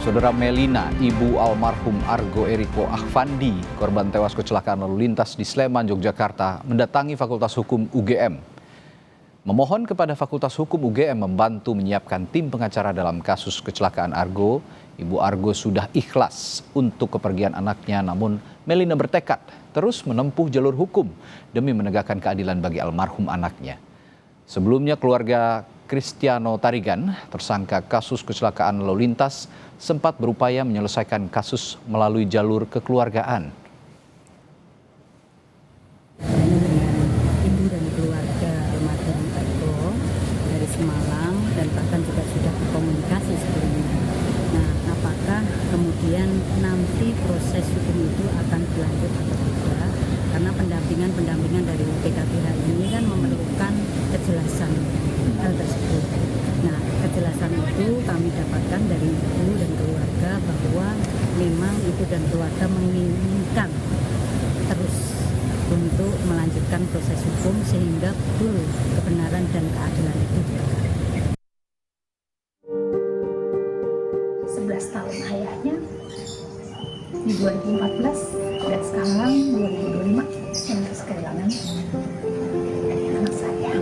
Saudara Melina, ibu almarhum Argo Eriko Afandi, korban tewas kecelakaan lalu lintas di Sleman, Yogyakarta, mendatangi Fakultas Hukum UGM. Memohon kepada Fakultas Hukum UGM membantu menyiapkan tim pengacara dalam kasus kecelakaan Argo. Ibu Argo sudah ikhlas untuk kepergian anaknya, namun Melina bertekad terus menempuh jalur hukum demi menegakkan keadilan bagi almarhum anaknya. Sebelumnya keluarga Cristiano Tarigan, tersangka kasus kecelakaan lalu lintas, sempat berupaya menyelesaikan kasus melalui jalur kekeluargaan. Ibu dan keluarga almarhum Argo dari Semalang dan bahkan juga sudah berkomunikasi sebelumnya. Nah, apakah kemudian nanti proses hukum itu akan berlanjut atau tidak? Karena pendampingan dari PKPH ini kan memerlukan kejelasan hal tersebut. Nah, kejelasan itu kami dapatkan dari ibu dan keluarga bahwa memang ibu dan keluarga menginginkan terus untuk melanjutkan proses hukum sehingga betul kebenaran dan keadilan itu ditegakkan. 11 tahun ayahnya di 2014 dan sekarang 2025 saya harus kehilangan anak saya.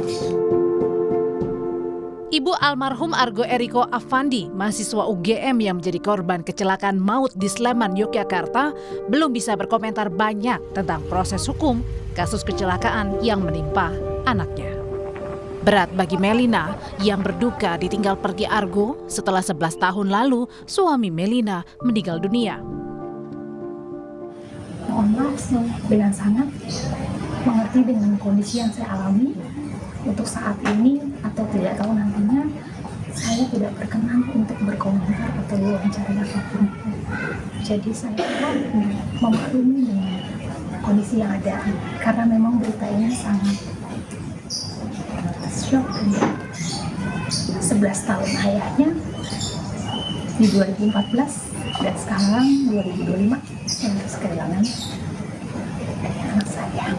Ibu almarhum Argo Eriko Afandi, mahasiswa UGM yang menjadi korban kecelakaan maut di Sleman, Yogyakarta, belum bisa berkomentar banyak tentang proses hukum kasus kecelakaan yang menimpa anaknya. Berat bagi Melina yang berduka ditinggal pergi Argo setelah 11 tahun lalu suami Melina meninggal dunia. Mohon maaf, saya dengan sangat mengerti dengan kondisi yang saya alami. Untuk saat ini atau tidak tahu nantinya, saya tidak berkenan untuk berkomentar atau wawancara apapun. Jadi saya memaklumi dengan kondisi yang ada, karena memang berita ini sangat shock. 11 tahun ayahnya di 2014 dan sekarang 2025 saya harus kehilangan anak saya.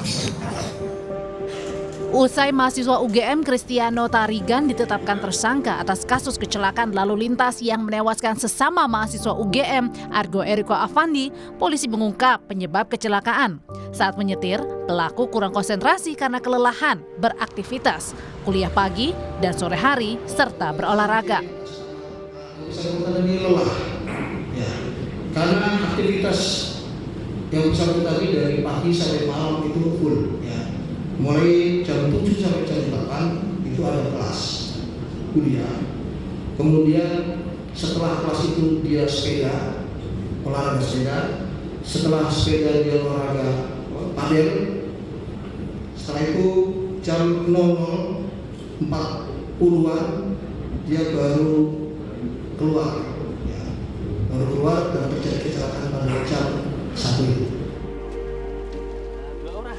Usai mahasiswa UGM Cristiano Tarigan ditetapkan tersangka atas kasus kecelakaan lalu lintas yang menewaskan sesama mahasiswa UGM Argo Eriko Afandi, polisi mengungkap penyebab kecelakaan. Saat menyetir, pelaku kurang konsentrasi karena kelelahan beraktivitas, kuliah pagi dan sore hari, serta berolahraga. Ini lelah, ya, karena aktivitas yang bersangkutan tadi dari pagi sampai malam itu full, ya. Mulai jam 7 sampai jam 8 itu ada kelas kuliah. Kemudian setelah kelas itu dia sepeda, olahraga sepeda. Setelah sepeda dia olahraga padel. Setelah itu jam 00.40-an dia baru keluar, ya. Baru keluar dan terjadi kecelakaan pada jam 1 itu.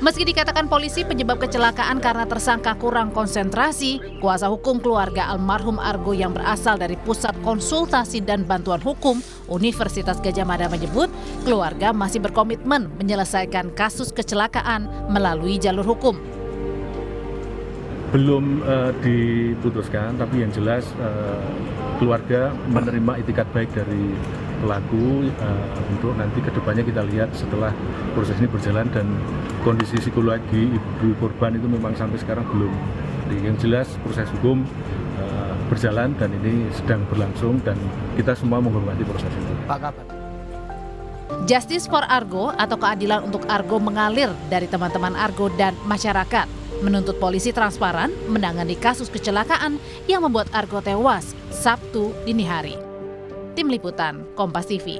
Meski dikatakan polisi penyebab kecelakaan karena tersangka kurang konsentrasi, kuasa hukum keluarga almarhum Argo yang berasal dari Pusat Konsultasi dan Bantuan Hukum Universitas Gadjah Mada menyebut keluarga masih berkomitmen menyelesaikan kasus kecelakaan melalui jalur hukum. Belum diputuskan, tapi yang jelas keluarga menerima itikat baik dari pelaku untuk nanti kedepannya kita lihat setelah proses ini berjalan dan kondisi psikologi ibu korban itu memang sampai sekarang belum. Yang jelas proses hukum berjalan dan ini sedang berlangsung dan kita semua menghormati proses itu. Pak Kapan? Justice for Argo atau keadilan untuk Argo mengalir dari teman-teman Argo dan masyarakat, menuntut polisi transparan menangani kasus kecelakaan yang membuat Argo tewas Sabtu dini hari. Tim Liputan, Kompas TV.